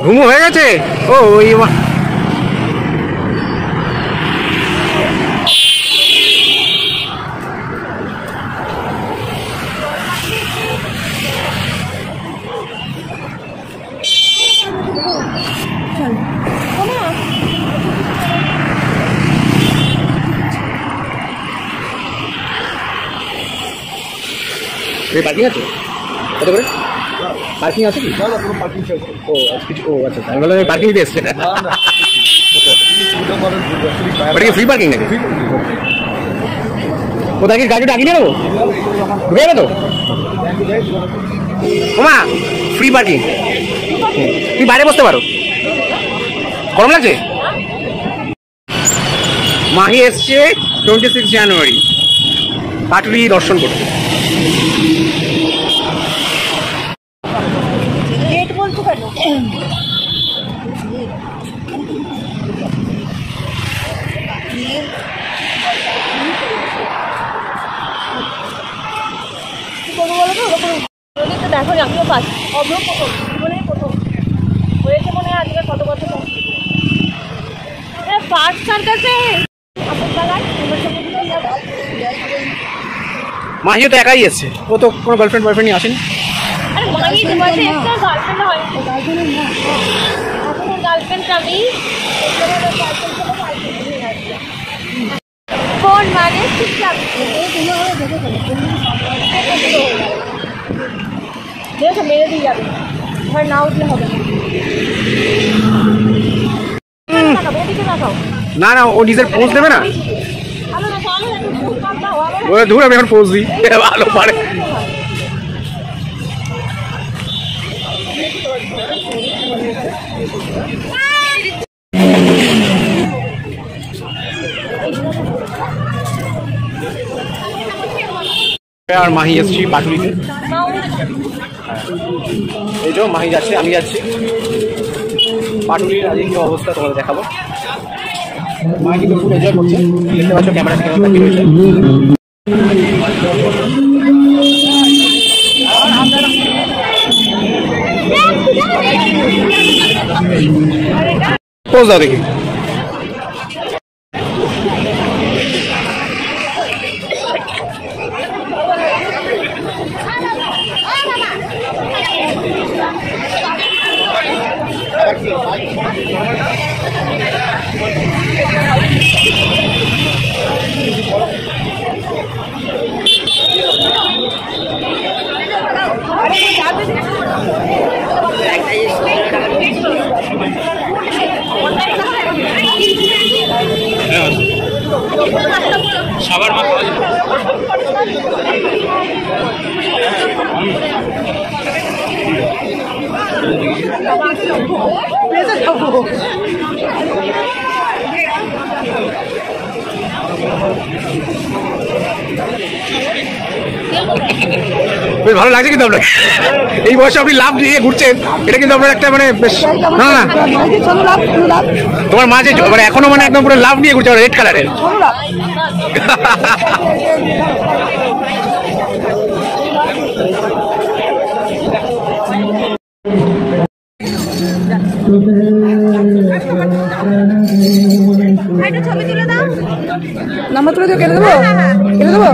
ঘুমো হয়ে গেছে। ও ওই পার্কিং আছে কত করে? পার্কিং আছে কি? ও কিছু ও আচ্ছা আমি বললাম পার্কিং দিতে এসছে না। ফ্রি পার্কিং নাকি? কোথায় কি গাড়িটা আগে নিয়ে নেবো? ঢুকে যাবে তো? ওমা ফ্রি পার্কিং, তুই বাইরে বসতে পারো। গরম লাগছে? মাহি এসছে 26 জানুয়ারি পাটুলি দর্শন করতে। দেখো আমিও পাস অব্র জীবনে প্রথম হয়েছে মনে হয় আজকে কত কত ফার্স্ট সার্কাসে মাহিও তো একাই এসছে, ও তো কোনো গার্লফ্রেন্ড বয়ফ্রেন্ড নিয়ে আসেনি। আরে মাহি তোমাদের একটা গার্লফ্রেন্ড হয়, এখন গার্লফ্রেন্ড আমি কোন মানে চুপচাপ দেখো মেরে দিয়ে যাবে, ধর না উঠলে হবে না না ও নিজের পোজ দেবে না, ও ধুর আমি এখন পোজ দিই ভালো পারে। আর মাহি এসছি পাটুলিতে, এই যে মাহি যাচ্ছে আমি যাচ্ছি পাটুলির। আজকে কি অবস্থা তোমাদের দেখাবো। মাহি কিন্তু খুব এনজয় করছে, দেখতে পাচ্ছ ক্যামেরা থেকে রয়েছে। পোজ দাও দেখি। সবার মা পাওয়া যাবে। বেশ ভালো লাগছে কিন্তু আপনার এই বয়সে আপনি লাভ দিয়ে ঘুরছেন, এটা কিন্তু আপনার একটা মানে বেশ না না তোমার মাঝে মানে এখনো মানে একদম পুরো লাভ নিয়ে ঘুরছে রেড কালারের। ছবি তুলে দাও, নাম্বার তুলে কেটে দেবো, কেটে দেবো।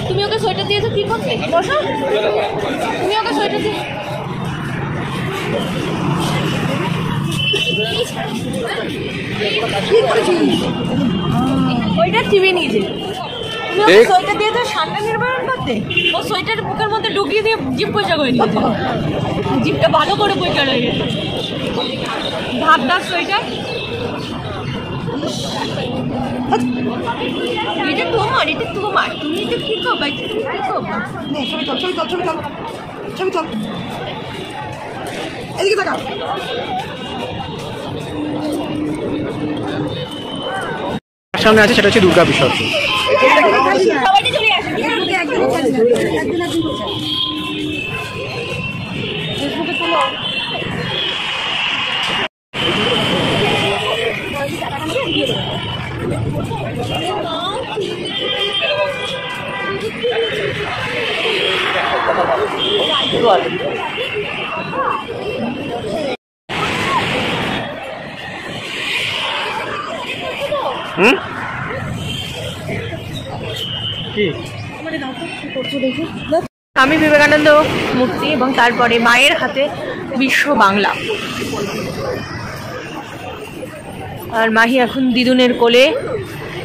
তুমি ওকে সোয়েটার দিয়েছো কি করতে? বসো, তুমি ওকে সোয়েটার দিয়ে ওইটা চিবে নিয়েছে। তুমি ওকে সোয়েটার দিয়েছো ঠান্ডা নির্বারণ করতে, ও সোয়েটার বুকের মধ্যে ঢুকিয়ে দিয়ে জিপ পয়সা করে নিয়েছে। জিপটা ভালো করে পয়সা রয়ে গেছে, ধারদার সোয়েটার। এটা তোমার, এটা তোমার, তুমি এটা কি করবা? এটা তুমি কি করবা? ছবি চল, ছবি চল, ছবি চল, ছবি চল, এদিকে তাকা। সামনে আছে সেটা হচ্ছে দুর্গা বিসর্জন। সবাইটা চলে আসে। ফেসবুকে তোলো। স্বামী বিবেকানন্দ মূর্তি এবং তারপরে মায়ের হাতে বিশ্ব বাংলা। আর মাহি এখন দিদুনের কোলে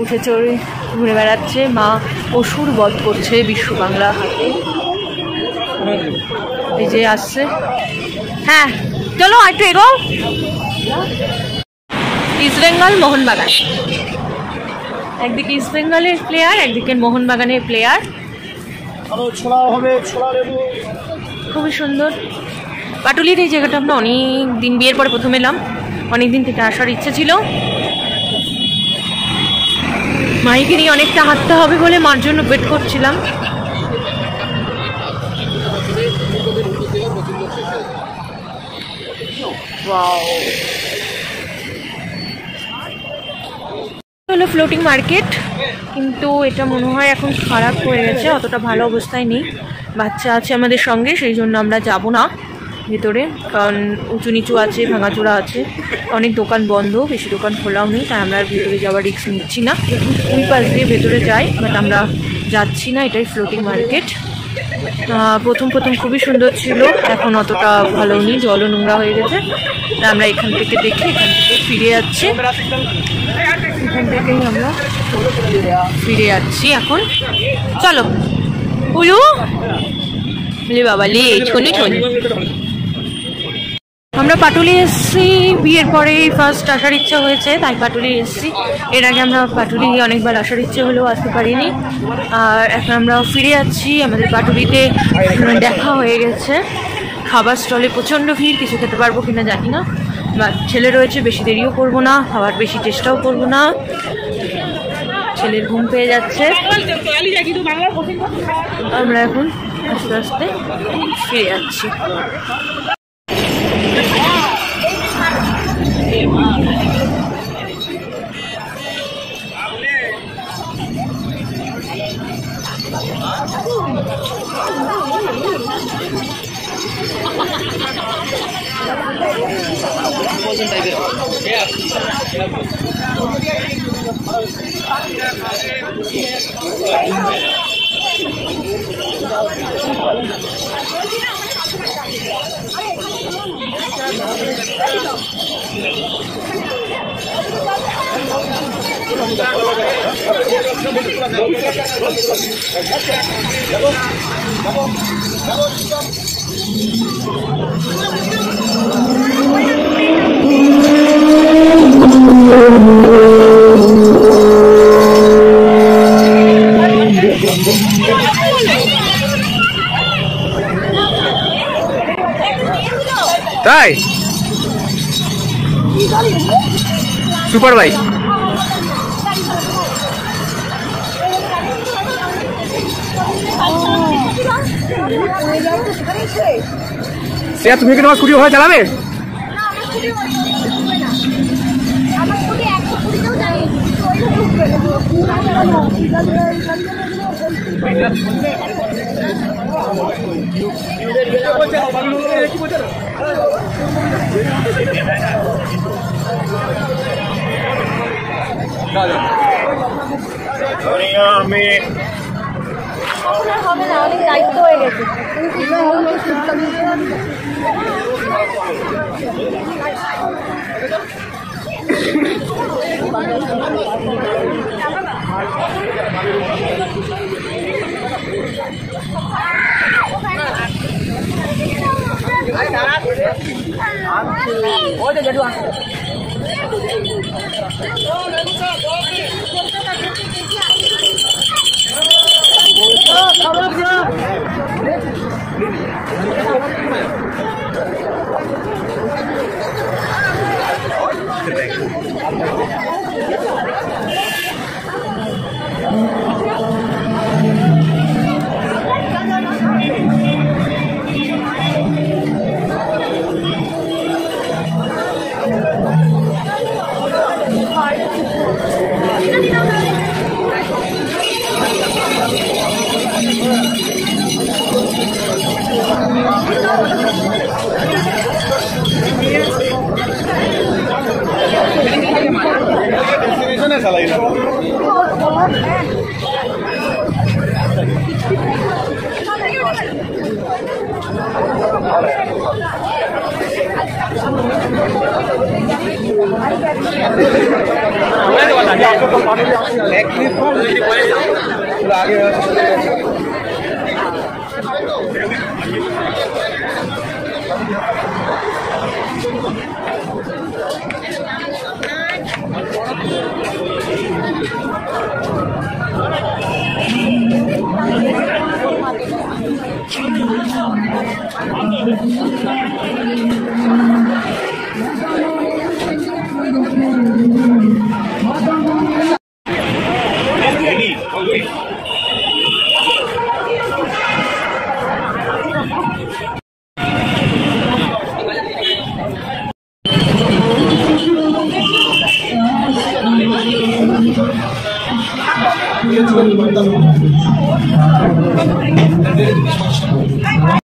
উঠে চড়ে ঘুরে বেড়াচ্ছে। মা অসুর বধ করছে বিশ্ব বাংলা হাতে। এই যে আসছে, হ্যাঁ চলো একটু এগো। ইস্ট বেঙ্গল মোহনবাগান, একদিকে ইস্ট বেঙ্গলের প্লেয়ার, একদিকে মোহনবাগানের প্লেয়ার। খুবই সুন্দর পাটুলির এই জায়গাটা। আমরা অনেক দিন, বিয়ের পরে প্রথম এলাম, অনেকদিন থেকে আসার ইচ্ছে ছিল। মাইকে নিয়ে অনেকটা হাঁটতে হবে বলে মার জন্য ওয়েট করছিলাম। হলো ফ্লোটিং মার্কেট, কিন্তু এটা মনে হয় এখন খারাপ হয়ে গেছে, অতটা ভালো অবস্থায় নেই। বাচ্চা আছে আমাদের সঙ্গে, সেই জন্য আমরা যাব না ভেতরে, কারণ উঁচু নিচু আছে, ভাঙাচোরা আছে, অনেক দোকান বন্ধ, বেশি দোকান খোলাও নেই, তাই আমরা ভেতরে যাওয়ার রিস্ক নিচ্ছি না। ওই পাশ দিয়ে ভেতরে যাই, বাট আমরা যাচ্ছি না। এটাই ফ্লোটিং মার্কেট। প্রথম খুবই সুন্দর ছিল, এখন অতটা ভালো নেই, জলও নোংরা হয়ে গেছে। আমরা এখান থেকে দেখে এখান থেকে ফিরে যাচ্ছি, এখান থেকেই আমরা ফিরে যাচ্ছি এখন। চলো উলু বাবা লে ছনি ছনি। আমরা পাটুলি এসছি, বিয়ের পরে ফার্স্ট আসার ইচ্ছা হয়েছে, তাই পাটুলি এসছি। এর আগে আমরা পাটুলি অনেকবার আসার ইচ্ছে হলেও আসতে পারিনি। আর এখন আমরা ফিরে যাচ্ছি। আমাদের পাটুলিতে দেখা হয়ে গেছে, খাবার স্টলে প্রচণ্ড ভিড়, কিছু খেতে পারবো কিনা জানি না। বা ছেলে রয়েছে, বেশি দেরিও করবো না, খাবার বেশি চেষ্টাও করবো না। ছেলের ঘুম পেয়ে যাচ্ছে, আমরা এখন আস্তে আস্তে ফিরে যাচ্ছি। তাই সুপার বাইক সে তুমি কি তোমার স্কুটি ওখানে চালাবে? হবে না, অনেক দায়িত্ব হয়ে গেছে।